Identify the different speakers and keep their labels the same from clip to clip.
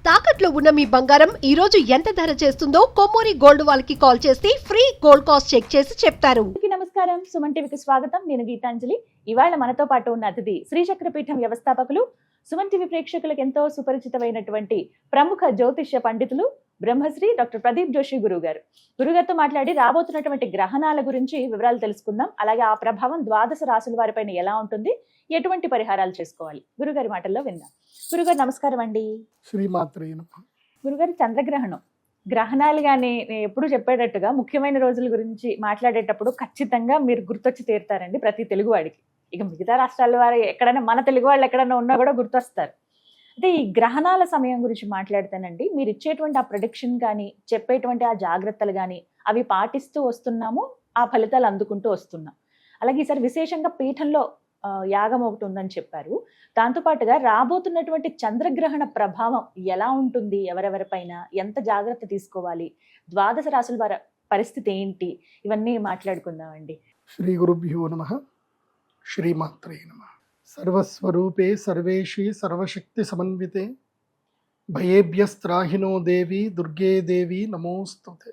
Speaker 1: తాకట్లో ఉన్న మీ బంగారం ఈ రోజు ఎంత ధర చేస్తుందో కొమ్మూరి గోల్డ్ వాళ్ళకి కాల్ చేసి ఫ్రీ గోల్డ్ కాస్ట్ చెక్ చేసి చెప్తారు.
Speaker 2: నమస్కారం, సుమన్ టీవీకి స్వాగతం. నేను గీతాంజలి. ఇవాళ మనతో పాటు ఉన్న అతిథి శ్రీచక్రపీఠం వ్యవస్థాపకులు, సుమన్ టీవీ ప్రేక్షకులకు ఎంతో సుపరిచితమైనటువంటి ప్రముఖ జ్యోతిష్య పండితులు బ్రహ్మశ్రీ డాక్టర్ ప్రదీప్ జోషి గురుగారు. గురుగారితో మాట్లాడి రాబోతున్నటువంటి గ్రహణాల గురించి వివరాలు తెలుసుకుందాం. అలాగే ఆ ప్రభావం ద్వాదశ రాశుల వారిపైన ఎలా ఉంటుంది, ఎటువంటి పరిహారాలు చేసుకోవాలి, గురుగారి మాటల్లో విందాం. గురుగారు నమస్కారం అండి.
Speaker 3: శ్రీమాత్రే నమః.
Speaker 2: గురుగారు, చంద్రగ్రహణం, గ్రహణాలు కానీ నేను ఎప్పుడు చెప్పేటట్టుగా ముఖ్యమైన రోజుల గురించి మాట్లాడేటప్పుడు ఖచ్చితంగా మీరు గుర్తొచ్చి తీరుతారండి ప్రతి తెలుగువాడికి. ఇక మిగతా రాష్ట్రాల వారు ఎక్కడైనా, మన తెలుగు వాళ్ళు ఎక్కడైనా ఉన్నా కూడా గుర్తొస్తారు. అంటే ఈ గ్రహణాల సమయం గురించి మాట్లాడితేనండి, మీరు ఇచ్చేటువంటి ఆ ప్రొడిక్షన్ కానీ, చెప్పేటువంటి ఆ జాగ్రత్తలు కానీ, అవి పాటిస్తూ వస్తున్నాము, ఆ ఫలితాలు అందుకుంటూ వస్తున్నాం. అలాగే ఈసారి విశేషంగా పీఠంలో యాగం ఒకటి ఉందని చెప్పారు. దాంతోపాటుగా రాబోతున్నటువంటి చంద్రగ్రహణ ప్రభావం ఎలా ఉంటుంది, ఎవరెవరిపైన ఎంత జాగ్రత్త తీసుకోవాలి, ద్వాదశ రాశుల వారి పరిస్థితి ఏంటి, ఇవన్నీ మాట్లాడుకుందామండి.
Speaker 3: శ్రీ గురుభ్యో నమః. శ్రీమాత్రే నమః. సర్వస్వరూపే సర్వేషి సర్వశక్తి సమన్వితే భయేభ్యస్త్రాహినో దేవి దుర్గే దేవి నమోస్తుతే.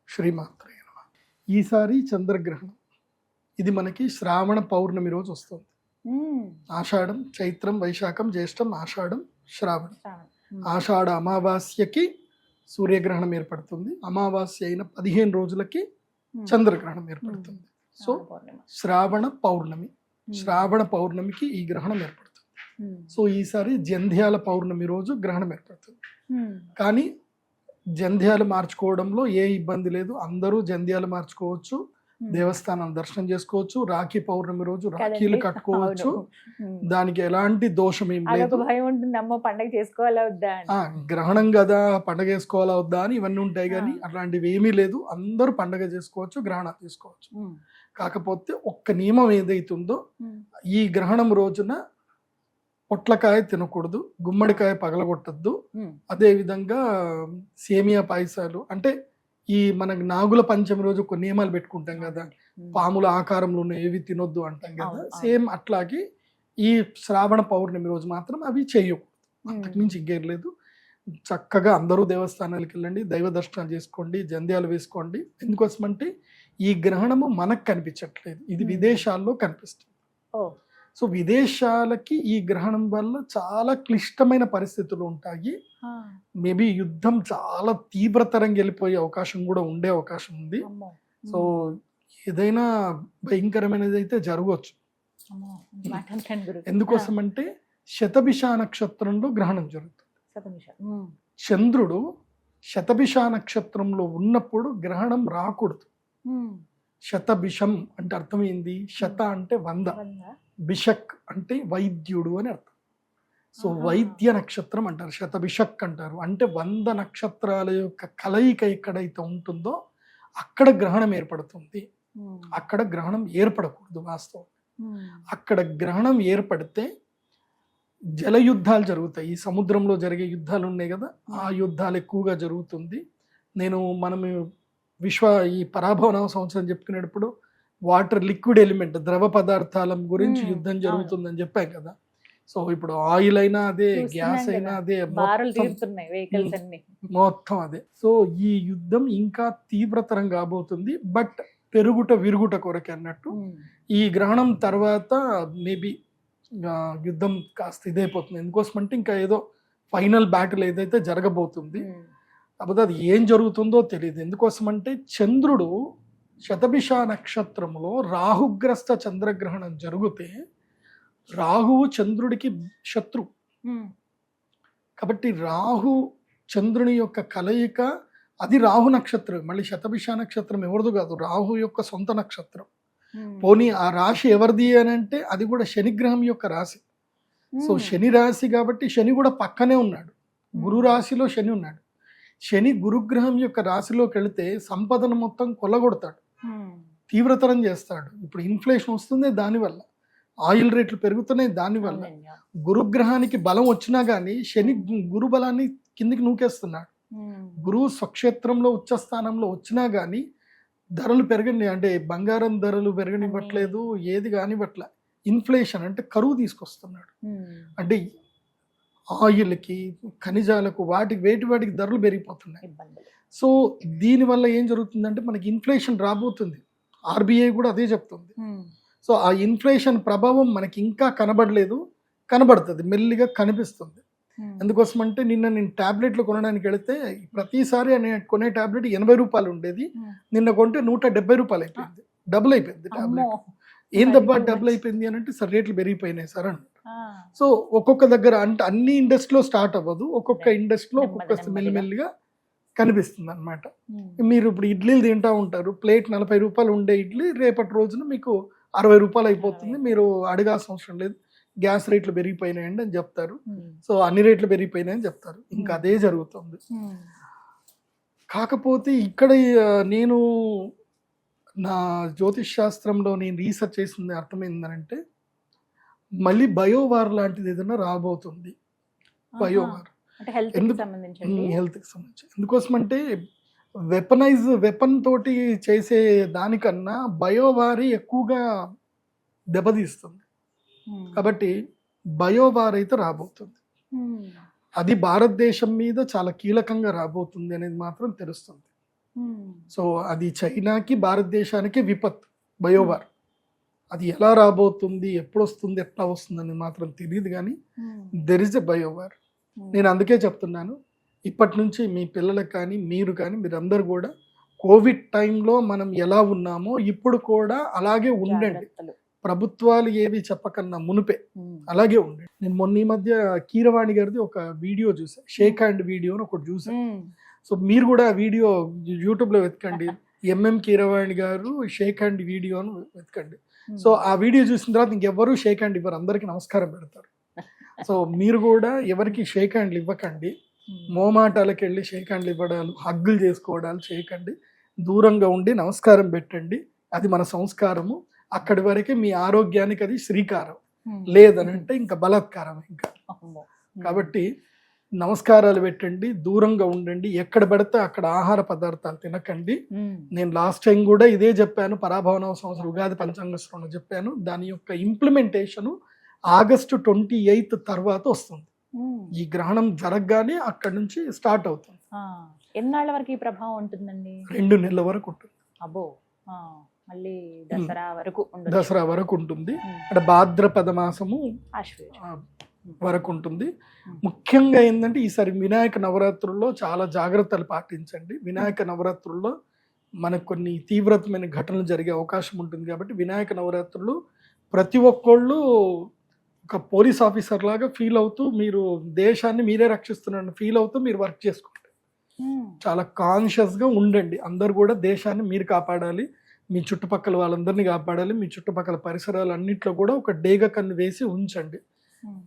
Speaker 3: శ్రీమాత్రే నమః. ఈసారి చంద్రగ్రహణం ఇది మనకి శ్రావణ పౌర్ణమి రోజు వస్తుంది. ఆషాఢం, చైత్రం, వైశాఖం, జ్యేష్టం, ఆషాఢం, శ్రావణం. ఆషాఢ అమావాస్యకి సూర్యగ్రహణం ఏర్పడుతుంది. అమావాస్య అయిన 15 రోజులకి చంద్రగ్రహణం ఏర్పడుతుంది. సో శ్రావణ పౌర్ణమి, శ్రావణ పౌర్ణమికి ఈ గ్రహణం ఏర్పడుతుంది. సో ఈసారి జంధ్యాల పౌర్ణమి రోజు గ్రహణం ఏర్పడుతుంది. కానీ జంధ్యాలు మార్చుకోవడంలో ఏ ఇబ్బంది లేదు. అందరూ జంధ్యాలు మార్చుకోవచ్చు, దేవస్థానం దర్శనం చేసుకోవచ్చు, రాఖీ పౌర్ణమి రోజు రాఖీలు కట్టుకోవచ్చు. దానికి ఎలాంటి దోషం ఏం లేదు.
Speaker 2: పండగ చేసుకోవాలా వద్దా,
Speaker 3: గ్రహణం కదా పండగ చేసుకోవాలా వద్దా అని ఇవన్నీ ఉంటాయి. కానీ అట్లాంటివి ఏమీ లేదు. అందరూ పండగ చేసుకోవచ్చు, గ్రహణం తీసుకోవచ్చు. కాకపోతే ఒక్క నియమం ఏదైతుందో, ఈ గ్రహణం రోజున పొట్లకాయ తినకూడదు, గుమ్మడికాయ పగలగొట్టద్దు. అదే విధంగా సేమియా పాయసాలు, అంటే ఈ మనకు నాగుల పంచమి రోజు కొన్ని నియమాలు పెట్టుకుంటాం కదా, పాముల ఆకారంలో ఉన్న ఏవి తినొద్దు అంటాం కదా, సేమ్ అట్లాగే ఈ శ్రావణ పౌర్ణమి రోజు మాత్రం అవి చేయకూడదు. అంతకుమించి ఇంకేం లేదు. చక్కగా అందరూ దేవస్థానాలకు వెళ్ళండి, దైవ దర్శనాలు చేసుకోండి, జంధ్యాలు వేసుకోండి. ఎందుకోసమంటే ఈ గ్రహణము మనకు కనిపించట్లేదు, ఇది విదేశాల్లో కనిపిస్తుంది. సో విదేశాలకి ఈ గ్రహణం వల్ల చాలా క్లిష్టమైన పరిస్థితులు ఉంటాయి. మేబీ యుద్ధం చాలా తీవ్రతరంగా వెళ్ళిపోయే అవకాశం కూడా ఉండే అవకాశం ఉంది. సో ఏదైనా భయంకరమైనది అయితే జరగవచ్చు. ఎందుకోసం అంటే శతభిష నక్షత్రంలో గ్రహణం జరుగుతుంది. చంద్రుడు శతభిష నక్షత్రంలో ఉన్నప్పుడు గ్రహణం రాకూడదు. శతభిషం అంటే అర్థం ఏంది? శత అంటే 100, బిషక్ అంటే వైద్యుడు అని అర్థం. సో వైద్య నక్షత్రం అంటారు, శతభిషక్ అంటారు. అంటే 100 నక్షత్రాల యొక్క కలయిక ఎక్కడైతే ఉంటుందో అక్కడ గ్రహణం ఏర్పడుతుంది. అక్కడ గ్రహణం ఏర్పడకూడదు వాస్తవం. అక్కడ గ్రహణం ఏర్పడితే జల యుద్ధాలు జరుగుతాయి. ఈ సముద్రంలో జరిగే యుద్ధాలు ఉన్నాయి కదా, ఆ యుద్ధాలు ఎక్కువగా జరుగుతుంది. మనం ఈ పరాభవన సంవత్సరం చెప్పుకునేటప్పుడు వాటర్ లిక్విడ్ ఎలిమెంట్, ద్రవ పదార్థాల గురించి యుద్ధం జరుగుతుందని చెప్పాం కదా. సో ఇప్పుడు ఆయిల్ అయినా అదే, గ్యాస్ అయినా అదే, మొత్తం అదే. సో ఈ యుద్ధం ఇంకా తీవ్రతరం కాబోతుంది. బట్ పెరుగుట విరుగుట కొరకే అన్నట్టు. ఈ గ్రహణం తర్వాత మేబీ యుద్ధం కాస్త ఇదైపోతుంది. ఎందుకోసమంటే ఇంకా ఏదో ఫైనల్ బ్యాటిల్ ఏదైతే జరగబోతుంది, కాకపోతే అది ఏం జరుగుతుందో తెలియదు. ఎందుకోసమంటే చంద్రుడు శతభిష నక్షత్రంలో రాహుగ్రస్త చంద్రగ్రహణం జరిగితే రాహువు చంద్రుడికి శత్రు. కాబట్టి రాహు చంద్రుని యొక్క కలయిక, అది రాహు నక్షత్రం. మళ్ళీ శతభిష నక్షత్రం ఎవరిది కాదు, రాహు యొక్క సొంత నక్షత్రం. పోనీ ఆ రాశి ఎవరిది అని అంటే అది కూడా శనిగ్రహం యొక్క రాశి. సో శని రాశి కాబట్టి శని కూడా పక్కనే ఉన్నాడు, గురు రాశిలో శని ఉన్నాడు. శని గురుగ్రహం యొక్క రాశిలోకి వెళితే సంపదను మొత్తం కొల్లగొడతాడు, తీవ్రతరం చేస్తాడు. ఇప్పుడు ఇన్ఫ్లేషన్ వస్తుంది దానివల్ల, ఆయిల్ రేట్లు పెరుగుతున్నాయి దానివల్ల. గురుగ్రహానికి బలం వచ్చినా కానీ శని గురు బలాన్ని కిందికి నూకేస్తున్నాడు. గురువు స్వక్షేత్రంలో ఉచ్చస్థానంలో వచ్చినా కానీ ధరలు పెరగని, అంటే బంగారం ధరలు పెరగనివ్వట్లేదు, ఏది కానివ్వట్లే. ఇన్ఫ్లేషన్ అంటే కరువు తీసుకొస్తున్నాడు. అంటే ఆయిల్కి, ఖనిజాలకు, వాటికి ధరలు పెరిగిపోతున్నాయి.
Speaker 2: ఇబ్బందులు.
Speaker 3: సో దీనివల్ల ఏం జరుగుతుందంటే మనకి ఇన్ఫ్లేషన్ రాబోతుంది. ఆర్బీఐ కూడా అదే చెప్తుంది. సో ఆ ఇన్ఫ్లేషన్ ప్రభావం మనకి ఇంకా కనబడుతుంది, మెల్లిగా కనిపిస్తుంది. ఎందుకోసం అంటే నిన్న నేను టాబ్లెట్లు కొనడానికి వెళితే ప్రతిసారి కొనే టాబ్లెట్ 80 రూపాయలు ఉండేది, నిన్న కొంటే 170 రూపాయలు అయిపోయింది. డబుల్ అయిపోయింది టాబ్లెట్. ఏం దెబ్బ డబుల్ అయిపోయింది అని అంటే సార్ రేట్లు పెరిగిపోయినాయి సార్ అన్న. సో ఒక్కొక్క దగ్గర అంటే అన్ని ఇండస్ట్రీలో స్టార్ట్ అవ్వదు, ఒక్కొక్క ఇండస్ట్రీలో ఒక్కొక్క మెల్లిమెల్లిగా కనిపిస్తుంది అనమాట. మీరు ఇప్పుడు ఇడ్లీలు తింటా ఉంటారు, ప్లేట్ 40 రూపాయలు ఉండే ఇడ్లీ రేపటి రోజున మీకు 60 రూపాయలు అయిపోతుంది. మీరు అడగాల్సిన అవసరం లేదు, గ్యాస్ రేట్లు పెరిగిపోయినాయండి అని చెప్తారు. సో అన్ని రేట్లు పెరిగిపోయినాయని చెప్తారు. ఇంకా అదే జరుగుతుంది. కాకపోతే ఇక్కడ నేను నా జ్యోతిష్ శాస్త్రంలో నేను రీసెర్చ్ చేసింది అర్థమైందనంటే మళ్ళీ బయోవార్ లాంటిది ఏదైనా రాబోతుంది. బయోవార్ హెల్త్కి సంబంధించి ఎందుకోసం అంటే వెపన్ తోటి చేసే దానికన్నా బయోవారి ఎక్కువగా దెబ్బతీస్తుంది. కాబట్టి బయోవార్ అయితే రాబోతుంది. అది భారతదేశం మీద చాలా కీలకంగా రాబోతుంది అనేది మాత్రం తెలుస్తుంది. సో అది చైనాకి భారతదేశానికి విపత్ బయోవార్. అది ఎలా రాబోతుంది, ఎప్పుడు వస్తుంది, ఎట్లా వస్తుంది అనేది మాత్రం తెలియదు, కానీ దెర్ ఇస్ ఎ బయోవార్. నేను అందుకే చెప్తున్నాను, ఇప్పటి నుంచి మీ పిల్లలకు కానీ మీరు కానీ మీరందరూ కూడా కోవిడ్ టైంలో మనం ఎలా ఉన్నామో ఇప్పుడు కూడా అలాగే ఉండండి. ప్రభుత్వాలు ఏవి చెప్పకన్నా మునిపే అలాగే ఉండండి. నేను మొన్న ఈ మధ్య కీరవాణి గారిది ఒక వీడియో చూసా, షేక్ హ్యాండ్ వీడియో అని ఒకటి చూసా. సో మీరు కూడా ఆ వీడియో యూట్యూబ్లో వెతకండి, కీరవాణి గారు షేక్ హ్యాండ్ వీడియోను వెతకండి. సో ఆ వీడియో చూసిన తర్వాత ఇంకెవ్వరూ షేక్ హ్యాండ్ ఇవ్వరు, అందరికీ నమస్కారం పెడతారు. సో మీరు కూడా ఎవరికి షేక్ హ్యాండ్లు ఇవ్వకండి, మోమాటాలకు వెళ్ళి షేక్ హ్యాండ్లు ఇవ్వడాలు, హగ్గులు చేసుకోవడాలు చేయకండి. దూరంగా ఉండి నమస్కారం పెట్టండి, అది మన సంస్కారము. అక్కడి వరకే మీ ఆరోగ్యానికి అది శ్రీకారం, లేదనంటే ఇంకా బలాత్కారం ఇంకా. కాబట్టి నమస్కారాలు పెట్టండి, దూరంగా ఉండండి, ఎక్కడ పడితే అక్కడ ఆహార పదార్థాలు తినకండి. నేను లాస్ట్ టైం కూడా ఇదే చెప్పాను, పరాభవన సంవత్సరం ఉగాది పంచాంగ శ్రవణం చెప్పాను. దాని యొక్క ఇంప్లిమెంటేషన్ ఆగస్టు 28 తర్వాత వస్తుంది. ఈ గ్రహణం జరగగానే అక్కడి నుంచి స్టార్ట్ అవుతుంది.
Speaker 2: ఎన్నాళ్ళ వరకు ఈ ప్రభావం ఉంటుందండి?
Speaker 3: 2 నెలల వరకు ఉంటుంది.
Speaker 2: అబ్బో, మళ్ళీ దసరా
Speaker 3: వరకు ఉంటుంది. అంటే భాద్రపద మాసము వరకు ఉంటుంది. ముఖ్యంగా ఏంటంటే ఈసారి వినాయక నవరాత్రుల్లో చాలా జాగ్రత్తలు పాటించండి. వినాయక నవరాత్రుల్లో మనకు కొన్ని తీవ్రతమైన ఘటనలు జరిగే అవకాశం ఉంటుంది. కాబట్టి వినాయక నవరాత్రులు ప్రతి ఒక్కళ్ళు ఒక పోలీస్ ఆఫీసర్ లాగా ఫీల్ అవుతూ, మీరు దేశాన్ని మీరే రక్షిస్తున్న ఫీల్ అవుతూ మీరు వర్క్ చేసుకోండి. చాలా కాన్షియస్గా ఉండండి. అందరు కూడా దేశాన్ని మీరు కాపాడాలి, మీ చుట్టుపక్కల వాళ్ళందరినీ కాపాడాలి, మీ చుట్టుపక్కల పరిసరాలు అన్నింటిలో కూడా ఒక డేగ కన్ను వేసి ఉంచండి,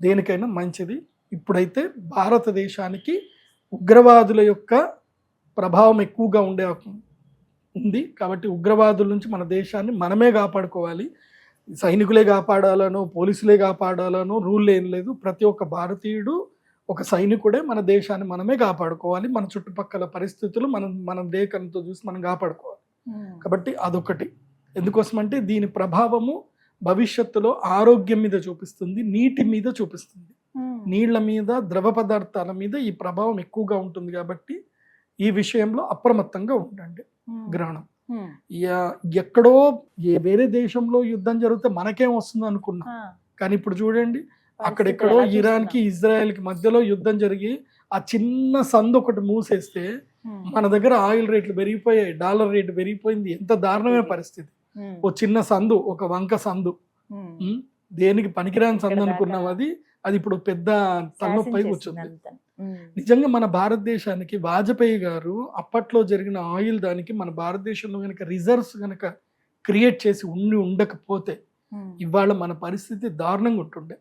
Speaker 3: దేనికైనా మంచిది. ఇప్పుడైతే భారతదేశానికి ఉగ్రవాదుల యొక్క ప్రభావం ఎక్కువగా ఉంది. కాబట్టి ఉగ్రవాదుల నుంచి మన దేశాన్ని మనమే కాపాడుకోవాలి. సైనికులే కాపాడాలనో పోలీసులే కాపాడాలనో రూల్ ఏం లేదు. ప్రతి ఒక్క భారతీయుడు ఒక సైనికుడే. మన దేశాన్ని మనమే కాపాడుకోవాలి. మన చుట్టుపక్కల పరిస్థితులు మనం దేకంతో చూసి మనం కాపాడుకోవాలి. కాబట్టి అదొకటి. ఎందుకోసం అంటే దీని ప్రభావము భవిష్యత్తులో ఆరోగ్యం మీద చూపిస్తుంది, నీటి మీద చూపిస్తుంది, నీళ్ల మీద, ద్రవ పదార్థాల మీద ఈ ప్రభావం ఎక్కువగా ఉంటుంది. కాబట్టి ఈ విషయంలో అప్రమత్తంగా ఉండండి. గ్రహణం ఎక్కడో వేరే దేశంలో యుద్ధం జరిగితే మనకేం వస్తుంది అనుకున్నాం, కానీ ఇప్పుడు చూడండి అక్కడెక్కడో ఇరాన్కి ఇజ్రాయెల్కి మధ్యలో యుద్ధం జరిగి ఆ చిన్న సందు ఒకటి మూసేస్తే మన దగ్గర ఆయిల్ రేట్లు పెరిగిపోయాయి, డాలర్ రేటు పెరిగిపోయింది. ఎంత దారుణమైన పరిస్థితి. ఓ చిన్న సందు, ఒక వంక సందు, దేనికి పనికిరాని సందు అనుకున్నాం, అది ఇప్పుడు పెద్ద తలనొప్పై కూర్చుంది. నిజంగా మన భారతదేశానికి వాజ్పేయి గారు అప్పట్లో జరిగిన ఆయిల్ దానికి మన భారతదేశంలో కనుక రిజర్వ్స్ కనుక క్రియేట్ చేసి ఉండకపోతే ఇవాళ మన పరిస్థితి దారుణంగా ఉంటుండే.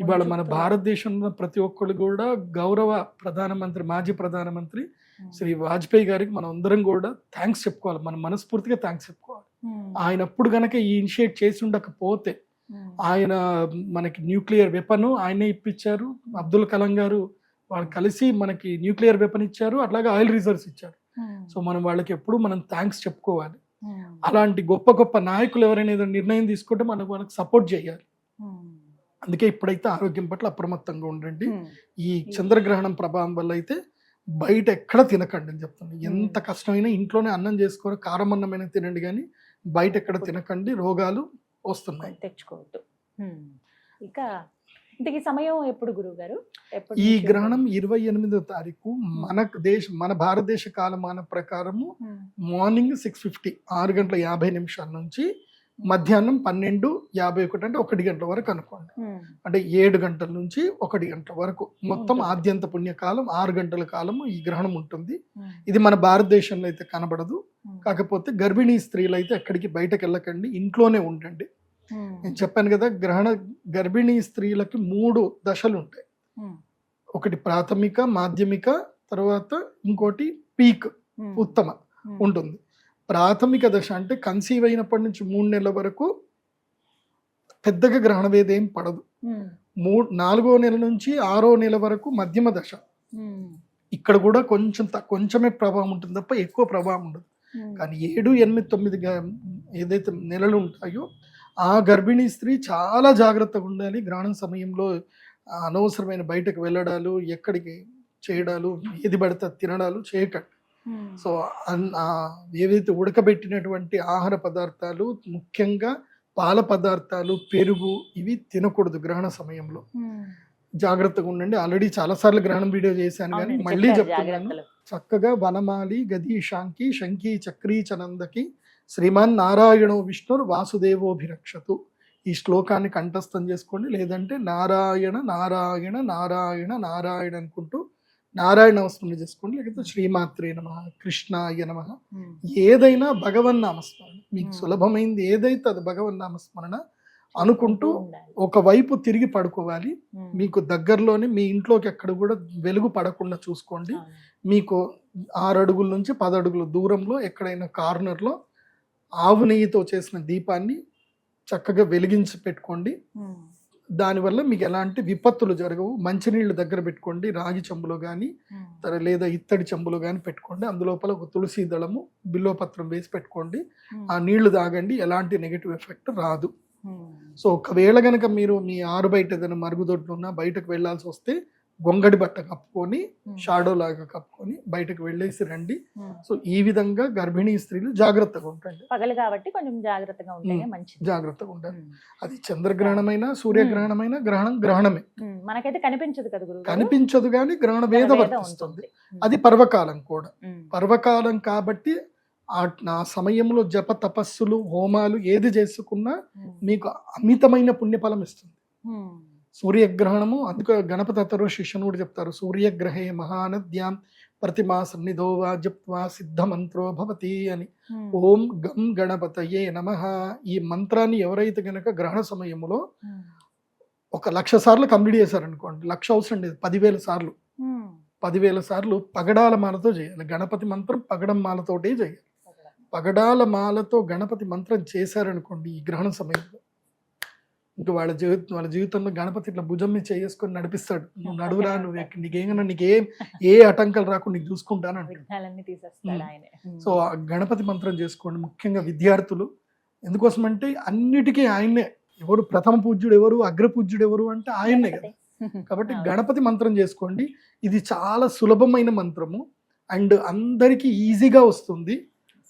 Speaker 3: ఇవాళ మన భారతదేశంలో ప్రతి ఒక్కరు కూడా గౌరవ ప్రధానమంత్రి, మాజీ ప్రధానమంత్రి శ్రీ వాజ్పేయి గారికి మనం అందరం కూడా థ్యాంక్స్ చెప్పుకోవాలి, మనం మనస్ఫూర్తిగా థ్యాంక్స్ చెప్పుకోవాలి. ఆయన అప్పుడు కనుక ఈ ఇనిషియేట్ చేసి ఉండకపోతే, ఆయన మనకి న్యూక్లియర్ వెపన్ ఆయనే ఇప్పించారు, అబ్దుల్ కలాం గారు వాళ్ళు కలిసి మనకి న్యూక్లియర్ వెపన్ ఇచ్చారు, అట్లాగే ఆయిల్ రిజర్వ్స్ ఇచ్చారు. సో మనం వాళ్ళకి ఎప్పుడు మనం థ్యాంక్స్ చెప్పుకోవాలి. అలాంటి గొప్ప గొప్ప నాయకులు ఎవరైనా ఏదైనా నిర్ణయం తీసుకుంటే వాళ్ళకి సపోర్ట్ చేయాలి. అందుకే ఇప్పుడైతే ఆరోగ్యం పట్ల అప్రమత్తంగా ఉండండి. ఈ చంద్రగ్రహణం ప్రభావం వల్ల అయితే బయట ఎక్కడ తినకండి అని చెప్తాను. ఎంత కష్టమైనా ఇంట్లోనే అన్నం చేసుకొని కారం అన్నమైనా తినండి, కానీ బయట ఎక్కడ తినకండి, రోగాలు వస్తున్నాయి.
Speaker 2: తెచ్చుకోవద్దు. ఇక ఇంతకీ సమయం ఎప్పుడు గురువు గారు?
Speaker 3: ఈ గ్రహణం 28వ తారీఖు మన భారతదేశ కాలమాన ప్రకారము మార్నింగ్ 6:50 6:50 నుంచి మధ్యాహ్నం 12:51 అంటే 1 గంటల వరకు అనుకోండి. అంటే 7 గంటల నుంచి 1 గంట వరకు మొత్తం ఆద్యంత పుణ్యకాలం 6 గంటల కాలం ఈ గ్రహణం ఉంటుంది. ఇది మన భారతదేశంలో అయితే కనబడదు. కాకపోతే గర్భిణీ స్త్రీలు అయితే ఎక్కడికి బయటకు వెళ్ళకండి, ఇంట్లోనే ఉండండి. నేను చెప్పాను కదా, గర్భిణీ స్త్రీలకి 3 దశలు ఉంటాయి. ఒకటి ప్రాథమిక, మాధ్యమిక, తర్వాత ఇంకోటి పీక్ ఉత్తమ ఉంటుంది. ప్రాథమిక దశ అంటే కన్సీవ్ అయినప్పటి నుంచి 3 నెలల వరకు పెద్దగా గ్రహణ వేద ఏం పడదు. 4వ నెల నుంచి 6వ నెల వరకు మధ్యమ దశ. ఇక్కడ కూడా కొంచెమే ప్రభావం ఉంటుంది తప్ప ఎక్కువ ప్రభావం ఉండదు. కానీ 7, 8, 9 ఏదైతే నెలలు ఉంటాయో ఆ గర్భిణీ స్త్రీ చాలా జాగ్రత్తగా ఉండాలి. గ్రహణం సమయంలో అనవసరమైన బయటకు వెళ్ళడాలు, ఎక్కడికి చేయడాలు, ఏది పడితే తినడాలు చేయకండి. సో ఏవైతే ఉడకబెట్టినటువంటి ఆహార పదార్థాలు, ముఖ్యంగా పాల పదార్థాలు, పెరుగు, ఇవి తినకూడదు గ్రహణ సమయంలో. జాగ్రత్తగా ఉండండి. ఆల్రెడీ చాలాసార్లు గ్రహణం వీడియో చేశాను, కానీ మళ్ళీ చెప్తున్నాను. చక్కగా వనమాలి గదీశాంకి శంఖీ చక్రీ చనందకి శ్రీమాన్ నారాయణో విష్ణుర్ వాసుదేవోభిరక్షతు. ఈ శ్లోకాన్ని కంఠస్థం చేసుకోండి. లేదంటే నారాయణ నారాయణ నారాయణ నారాయణ అనుకుంటూ నారాయణ నామస్మరణ చేసుకోండి. లేకపోతే శ్రీమాత్రే నమః, కృష్ణాయ నమః, ఏదైనా భగవన్ నామస్మరణ మీకు సులభమైంది ఏదైతే అది భగవన్ నామస్మరణ అనుకుంటూ ఒకవైపు తిరిగి పడుకోవాలి. మీకు దగ్గరలోనే మీ ఇంట్లోకి ఎక్కడ కూడా వెలుగు పడకుండా చూసుకోండి. మీకు 6 అడుగుల నుంచి 10 అడుగుల దూరంలో ఎక్కడైనా కార్నర్లో ఆవు నెయ్యితో చేసిన దీపాన్ని చక్కగా వెలిగించి పెట్టుకోండి. దానివల్ల మీకు ఎలాంటి విపత్తులు జరగవు. మంచినీళ్ళు దగ్గర పెట్టుకోండి, రాగి చెంబులో కానీ లేదా ఇత్తడి చెంబులో కానీ పెట్టుకోండి. అందులోపల ఒక తులసి దళము, బిల్వపత్రం వేసి పెట్టుకోండి. ఆ నీళ్లు తాగండి, ఎలాంటి నెగిటివ్ ఎఫెక్ట్ రాదు. సో ఒకవేళ కనుక మీరు మీ ఆరు బయట ఏదైనా మరుగుదొడ్లు ఉన్నా బయటకు వెళ్ళాల్సి వస్తే గొంగడి బట్ట కప్పుకొని, షాడో లాగా కప్పుకొని బయటకు వెళ్ళేసి రండి. సో ఈ విధంగా గర్భిణీ స్త్రీలు జాగ్రత్తగా ఉంటాయి.
Speaker 2: పగలు కాబట్టి కొంచెం జాగ్రత్తగా ఉంటే మంచిది.
Speaker 3: జాగ్రత్తగా ఉండాలి. అది చంద్రగ్రహణమైనా సూర్యగ్రహణమైనా గ్రహణమే.
Speaker 2: మనకైతే కనిపించదు కదా గురువు,
Speaker 3: కనిపించదు, కానీ గ్రహణ వేద వర్తిస్తుంది. అది పర్వకాలం కూడా. పర్వకాలం కాబట్టి ఆ సమయంలో జప తపస్సులు, హోమాలు ఏది చేసుకున్నా మీకు అమితమైన పుణ్యఫలం ఇస్తుంది. సూర్యగ్రహణము, అందుకు గణపతి అథర్వ శిష్యుని కూడా చెప్తారు, సూర్యగ్రహే మహానద్యాం ప్రతిమా సన్నిధో వా జప్వా సిద్ధమంత్రో భవతి అని. ఓం గం గణపతయే నమః. ఈ మంత్రాన్ని ఎవరైతే గనక గ్రహణ సమయంలో 1,00,000 సార్లు కంప్లీట్ చేశారనుకోండి, 1,00,000 అవసరం లేదు, 10,000 సార్లు 10,000 సార్లు పగడాల మాలతో చేయాలి. గణపతి మంత్రం పగడం మాలతోటే చేయాలి. పగడాల మాలతో గణపతి మంత్రం చేశారనుకోండి ఈ గ్రహణ సమయంలో, ఇంకా వాళ్ళ జీవితంలో గణపతి ఇట్లా భుజం మీద చేసుకొని నడిపిస్తాడు. నువ్వు నడువురా, నువ్వు నీకేం ఏ ఆటంకాలు రాకుండా నీకు చూసుకుంటాను అంటాడు. సో ఆ గణపతి మంత్రం చేసుకోండి. ముఖ్యంగా విద్యార్థులు, ఎందుకోసం అంటే అన్నిటికీ ఆయన్నే. ఎవరు ప్రథమ పూజ్యుడు ఎవరు, అగ్ర పూజ్యుడు ఎవరు అంటే ఆయన్నే కదా. కాబట్టి గణపతి మంత్రం చేసుకోండి. ఇది చాలా సులభమైన మంత్రము అండ్ అందరికీ ఈజీగా వస్తుంది.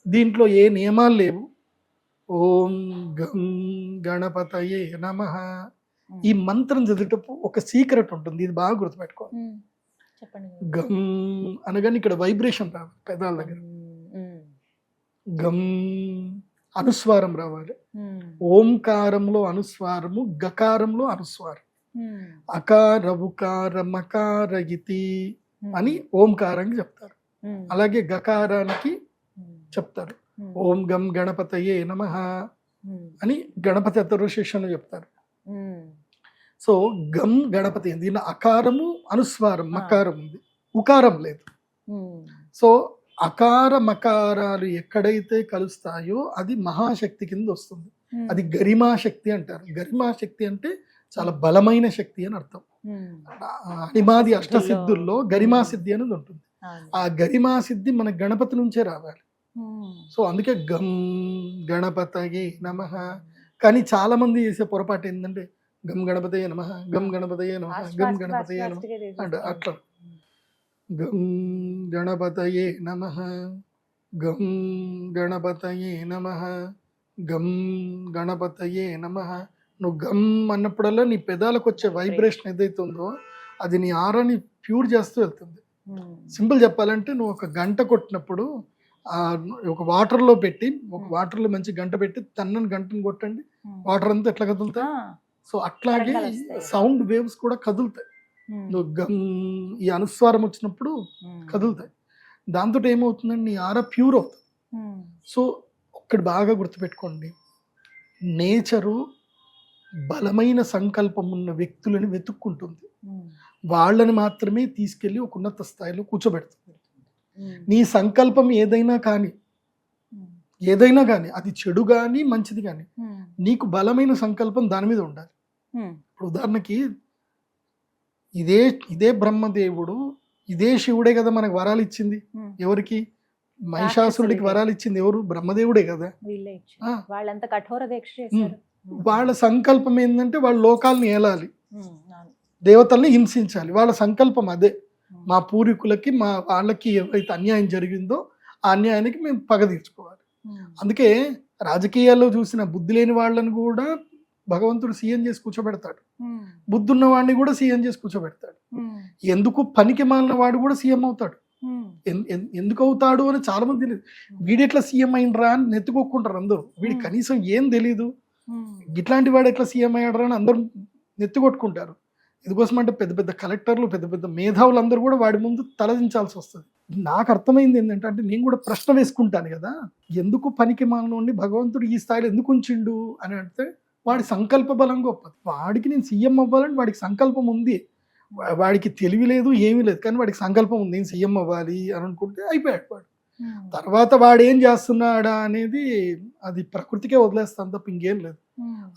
Speaker 3: దీంట్లో ఏ నియమాలు లేవు. ఓం గం గణపతయే నమః. ఈ మంత్రం చదివేటప్పుడు ఒక సీక్రెట్ ఉంటుంది, ఇది బాగా గుర్తుపెట్టుకోవాలి. గం అనగానే ఇక్కడ వైబ్రేషన్ రావాలి పెదాల దగ్గర. గం అనుస్వారం రావాలి. ఓంకారంలో అనుస్వారము, గకారంలో అనుస్వారం. అకార ఉకార మకార ఇతి అని ఓంకారానికి చెప్తారు. అలాగే గకారానికి చెప్తారు ఓం గం గణపతయే నమః అని గణపతి అథర్వ శిష్యుని చెప్తారు. సో గం గణపతి, దీని అకారము అనుస్వారం, మకారం ఉంది, ఉకారం లేదు. సో అకార మకారాలు ఎక్కడైతే కలుస్తాయో అది మహాశక్తి కింద వస్తుంది. అది గరిమాశక్తి అంటారు. గరిమాశక్తి అంటే చాలా బలమైన శక్తి అని అర్థం. అనిమాది అష్టసిద్ధుల్లో గరిమాసిద్ధి అనేది ఉంటుంది. ఆ గరిమాసిద్ధి మన గణపతి నుంచే రావాలి. సో అందుకే గం గణపతయే నమః. కానీ చాలా మంది చేసే పొరపాటు ఏంటంటే గం గణపతయే నమః, గం గణపతయే నమః, గం గణపతయే నమః అంటే అట్లా. గం గణపతయే నమః, గం గణపతయే నమః, గం గణపతయే నమః. నువ్వు గమ్ అన్నప్పుడల్లా నీ పెదాలకు వచ్చే వైబ్రేషన్ ఏదైతే ఉందో అది నీ ఆరాని ప్యూర్ చేస్తూ వెళ్తుంది. సింపుల్ చెప్పాలంటే నువ్వు ఒక గంట కొట్టినప్పుడు ఒక వాటర్లో పెట్టి, ఒక వాటర్లో మంచి గంట పెట్టి తన్నని గంటను కొట్టండి, వాటర్ అంతా ఎట్లా కదులుతాయి. సో అట్లాగే సౌండ్ వేవ్స్ కూడా కదులుతాయి. నువ్వు గమ్ ఈ అనుస్వారం వచ్చినప్పుడు కదులుతాయి. దాంతో ఏమవుతుందండి, నీ ఆరా ప్యూర్ అవుతుంది. సో ఒక్కటి బాగా గుర్తుపెట్టుకోండి, నేచరు బలమైన సంకల్పం ఉన్న వ్యక్తులను వెతుక్కుంటుంది. వాళ్ళని మాత్రమే తీసుకెళ్ళి ఒక ఉన్నత స్థాయిలో కూర్చోబెడుతుంది. నీ సంకల్పం ఏదైనా కానీ అది చెడు కానీ మంచిది కానీ నీకు బలమైన సంకల్పం దాని మీద ఉండాలి. ఇప్పుడు ఉదాహరణకి ఇదే బ్రహ్మదేవుడు, ఇదే శివుడే కదా మనకు వరాలు ఇచ్చింది. ఎవరికి? మహిషాసురుడికి వరాలు ఇచ్చింది ఎవరు? బ్రహ్మదేవుడే కదా.
Speaker 2: వాళ్ళంతా కఠోర దీక్ష చేశారు.
Speaker 3: వాళ్ళ సంకల్పం ఏంటంటే వాళ్ళ లోకాలని ఏలాలి, దేవతల్ని హింసించాలి. వాళ్ళ సంకల్పం అదే. మా పూర్వీకులకి వాళ్ళకి ఎవరైతే అన్యాయం జరిగిందో ఆ అన్యాయానికి మేము పగ తీర్చుకోవాలి. అందుకే రాజకీయాల్లో చూసిన బుద్ధి లేని వాళ్ళని కూడా భగవంతుడు సీఎం చేసి కూర్చోబెడతాడు, బుద్ధి ఉన్న వాడిని కూడా సీఎం చేసి కూర్చోబెడతాడు. ఎందుకు పనికి మాలిన వాడు కూడా సీఎం అవుతాడు. ఎందుకు అవుతాడు అని చాలా మంది తెలియదు. వీడు ఎట్లా సీఎం అయినరా అని నెత్తుకొక్కుంటారు అందరూ. వీడికి కనీసం ఏం తెలీదు, ఇట్లాంటి వాడు ఎట్లా సీఎం అయ్యాడరా అని అందరూ నెత్తుకొట్టుకుంటారు. ఇందుకోసం అంటే పెద్ద పెద్ద కలెక్టర్లు, పెద్ద పెద్ద మేధావులు అందరూ కూడా వాడి ముందు తలదించాల్సి వస్తుంది. నాకు అర్థమైంది ఏంటంటే, అంటే నేను కూడా ప్రశ్న వేసుకుంటాను కదా, ఎందుకు పనికి మాలినోడిని భగవంతుడు ఈ స్థాయిలో ఎందుకు ఉంచిండు అని అంటే వాడి సంకల్ప బలం గొప్పది. వాడికి నేను సీఎం అవ్వాలని వాడికి సంకల్పం ఉంది. వాడికి తెలివి లేదు, ఏమీ లేదు, కానీ వాడికి సంకల్పం ఉంది, నేను సీఎం అవ్వాలి అని అనుకుంటే అయిపోయాడు వాడు. తర్వాత వాడు ఏం చేస్తున్నాడా అనేది అది ప్రకృతికే వదిలేస్తాను తప్ప ఇంకేం లేదు.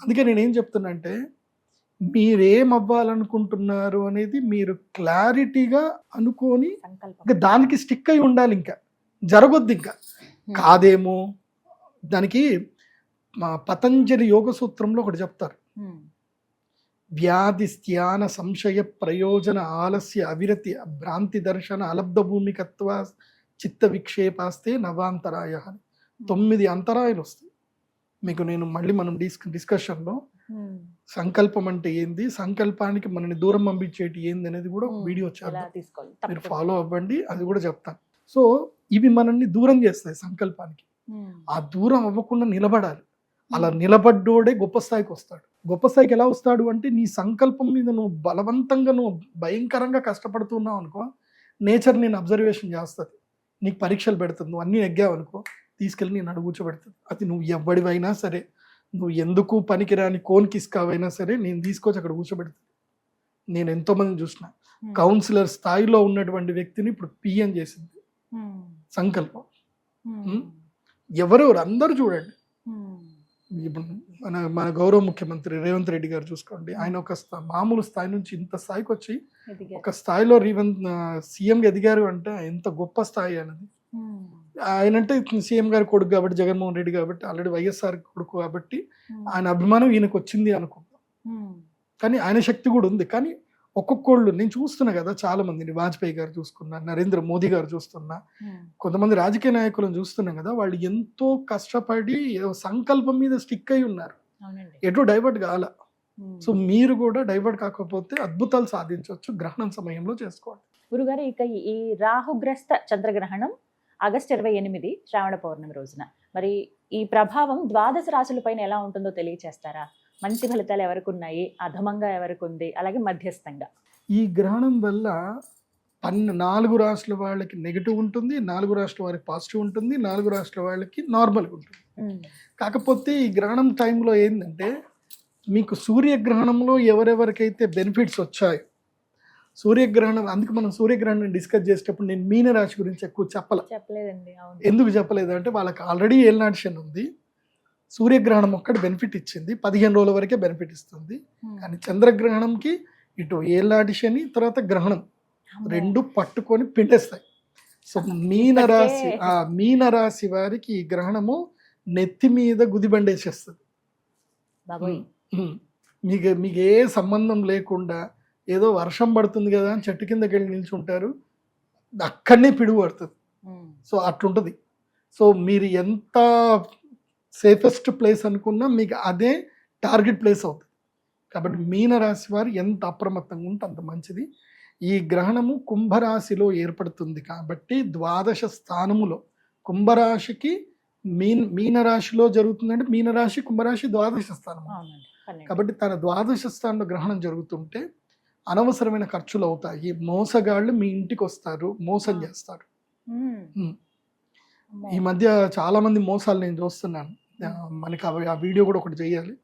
Speaker 3: అందుకే నేనేం చెప్తున్నా అంటే, మీరేం అవ్వాలనుకుంటున్నారు అనేది మీరు క్లారిటీగా అనుకొని ఇంకా దానికి స్టిక్ అయి ఉండాలి. ఇంకా జరగొద్దు, ఇంకా కాదేమో. దానికి మా పతంజలి యోగ సూత్రంలో ఒకటి చెప్తారు, వ్యాధి స్థాన సంశయ ప్రయోజన ఆలస్య అవిరతి భ్రాంతి దర్శన అలబ్ధ భూమికత్వ చిత్త విక్షేపాస్తే నవాంతరాయ అని 9 అంతరాయాలు వస్తాయి మీకు. నేను మళ్ళీ మనం డిస్కషన్లో సంకల్పం అంటే ఏంది, సంకల్పానికి మనని దూరం పంపించేటి ఏంది అనేది కూడా ఒక వీడియో చేద్దాం, మీరు ఫాలో అవ్వండి, అది కూడా చెప్తాను. సో ఇవి మనల్ని దూరం చేస్తాయి సంకల్పానికి. ఆ దూరం అవ్వకుండా నిలబడాలి. అలా నిలబడ్డోడే గొప్ప స్థాయికి వస్తాడు. గొప్ప స్థాయికి ఎలా వస్తాడు అంటే, నీ సంకల్పం మీద నువ్వు బలవంతంగా నువ్వు భయంకరంగా కష్టపడుతున్నావు అనుకో, నేచర్ నేను అబ్జర్వేషన్ చేస్తుంది, నీకు పరీక్షలు పెడుతుంది. నువ్వు అన్నీ నెగ్గావు అనుకో, తీసుకెళ్ళి నేను అడుగు కూర్చోబెడుతుంది. అది నువ్వు ఎవడివైనా సరే, నువ్వు ఎందుకు పనికిరాని కోన్కిస్కావైనా సరే, నేను తీసుకొచ్చి అక్కడ కూర్చోబెడుతుంది. నేను ఎంతోమంది చూసిన కౌన్సిలర్ స్థాయిలో ఉన్నటువంటి వ్యక్తిని ఇప్పుడు పిఎం చేసింది సంకల్పం. ఎవరెవరు అందరూ చూడండి. ఇప్పుడు మన గౌరవ ముఖ్యమంత్రి రేవంత్ రెడ్డి గారు చూసుకోండి, ఆయన ఒక మామూలు స్థాయి నుంచి ఇంత స్థాయికి వచ్చి ఒక స్థాయిలో సీఎం ఎదిగారు అంటే ఎంత గొప్ప స్థాయి అనేది. ఆయన అంటే సీఎం గారి కొడుకు కాబట్టి, జగన్మోహన్ రెడ్డి కాబట్టి, ఆల్రెడీ వైఎస్ఆర్ కొడుకు కాబట్టి ఆయన అభిమానం ఈయనకు వచ్చింది అనుకుంటాం. కానీ ఆయన శక్తి కూడా ఉంది. కానీ ఒక్కొక్కళ్ళు నేను చూస్తున్నా కదా, చాలా మందిని, వాజ్పేయి గారు చూసుకున్నా, నరేంద్ర మోదీ గారు చూస్తున్నా, కొంతమంది రాజకీయ నాయకులను చూస్తున్నాం కదా, వాళ్ళు ఎంతో కష్టపడి సంకల్పం మీద స్టిక్ అయి ఉన్నారు, ఎటు డైవర్ట్ కాల. సో మీరు కూడా డైవర్ట్ కాకపోతే అద్భుతాలు సాధించవచ్చు. గ్రహణం సమయంలో చేసుకోండి.
Speaker 2: గురుగారు, ఇక ఈ రాహుగ్రస్త చంద్రగ్రహణం ఆగస్టు 28 శ్రావణ పౌర్ణమి రోజున, మరి ఈ ప్రభావం ద్వాదశ రాశుల పైన ఎలా ఉంటుందో తెలియచేస్తారా? మంచి ఫలితాలు ఎవరికి ఉన్నాయి, అధమంగా ఎవరికి ఉంది, అలాగే మధ్యస్థంగా?
Speaker 3: ఈ గ్రహణం వల్ల 4 రాష్ట్రాల వాళ్ళకి నెగిటివ్ ఉంటుంది, 4 రాష్ట్రాల వారికి పాజిటివ్ ఉంటుంది, 4 రాష్ట్రాల వాళ్ళకి నార్మల్గా ఉంటుంది. కాకపోతే ఈ గ్రహణం టైంలో ఏంటంటే, మీకు సూర్యగ్రహణంలో ఎవరెవరికైతే బెనిఫిట్స్ వచ్చాయో, సూర్యగ్రహణం, అందుకు మనం సూర్యగ్రహణం డిస్కస్ చేసేటప్పుడు నేను మీనరాశి గురించి ఎక్కువ
Speaker 2: చెప్పలేదండి.
Speaker 3: ఎందుకు చెప్పలేదు అంటే, వాళ్ళకి ఆల్రెడీ ఏలినాటి శని ఉంది. సూర్యగ్రహణం ఒక్కటి బెనిఫిట్ ఇచ్చింది, 15 రోజుల వరకే బెనిఫిట్ ఇస్తుంది. కానీ చంద్రగ్రహణంకి ఇటు ఏలినాటి శని తర్వాత గ్రహణం 2 పట్టుకొని పిండేస్తాయి. సో మీనరాశి వారికి ఈ గ్రహణము నెత్తి మీద గుదిబండేసేస్తుంది. మీకు ఏ సంబంధం లేకుండా ఏదో వర్షం పడుతుంది కదా అని చెట్టు కిందకి వెళ్ళి నిల్చుంటారు, అక్కడనే పిడుగు పడుతుంది. సో అట్లుంటుంది. సో మీరు ఎంత సేఫెస్ట్ ప్లేస్ అనుకున్నా మీకు అదే టార్గెట్ ప్లేస్ అవుతుంది. కాబట్టి మీనరాశి వారు ఎంత అప్రమత్తంగా ఉంటే అంత మంచిది. ఈ గ్రహణము కుంభరాశిలో ఏర్పడుతుంది కాబట్టి ద్వాదశ స్థానములో కుంభరాశికి మీనరాశిలో జరుగుతుందంటే మీనరాశి కుంభరాశి ద్వాదశ స్థానము. కాబట్టి తన ద్వాదశ స్థానంలో గ్రహణం జరుగుతుంటే అనవసరమైన ఖర్చులు అవుతాయి. మోసగాళ్ళు మీ ఇంటికి వస్తారు, మోసం చేస్తారు. ఈ మధ్య చాలా మంది మోసాలు నేను చూస్తున్నాను. మనకి ఆ వీడియో కూడా ఒకటి చేయాలి.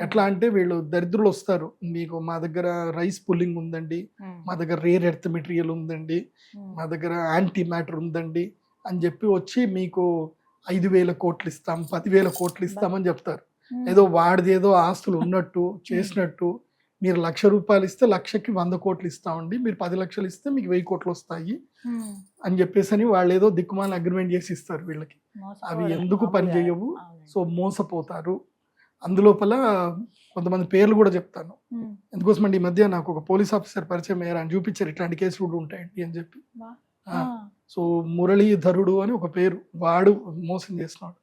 Speaker 3: ఎట్లా అంటే వీళ్ళు దరిద్రులు వస్తారు, మీకు మా దగ్గర రైస్ పుల్లింగ్ ఉందండి, మా దగ్గర రేర్ ఎర్త్ మెటీరియల్ ఉందండి, మా దగ్గర యాంటీ మ్యాటర్ ఉందండి అని చెప్పి వచ్చి మీకు 5,000 కోట్లు ఇస్తాం, 10,000 కోట్లు ఇస్తామని చెప్తారు. ఏదో వాడిది ఏదో ఆస్తులు ఉన్నట్టు చేసినట్టు. మీరు 1,00,000 రూపాయలు ఇస్తే 1,00,000కి 100 కోట్లు ఇస్తామండి, మీరు 10 లక్షలు ఇస్తే మీకు 1000 కోట్లు వస్తాయి అని చెప్పేసి అని వాళ్ళు ఏదో దిక్కుమాల అగ్రిమెంట్ చేసి ఇస్తారు వీళ్ళకి. అవి ఎందుకు పని చేయవు. సో మోసపోతారు. అందులోపల కొంతమంది పేర్లు కూడా చెప్తాను. ఎందుకోసమండి, ఈ మధ్య నాకు ఒక పోలీస్ ఆఫీసర్ పరిచయం అయ్యారు, ఆయన చూపించారు ఇట్లాంటి కేసులు కూడా ఉంటాయండి అని చెప్పి. సో మురళీధరుడు అని ఒక పేరు, వాడు మోసం చేస్తున్నాడు.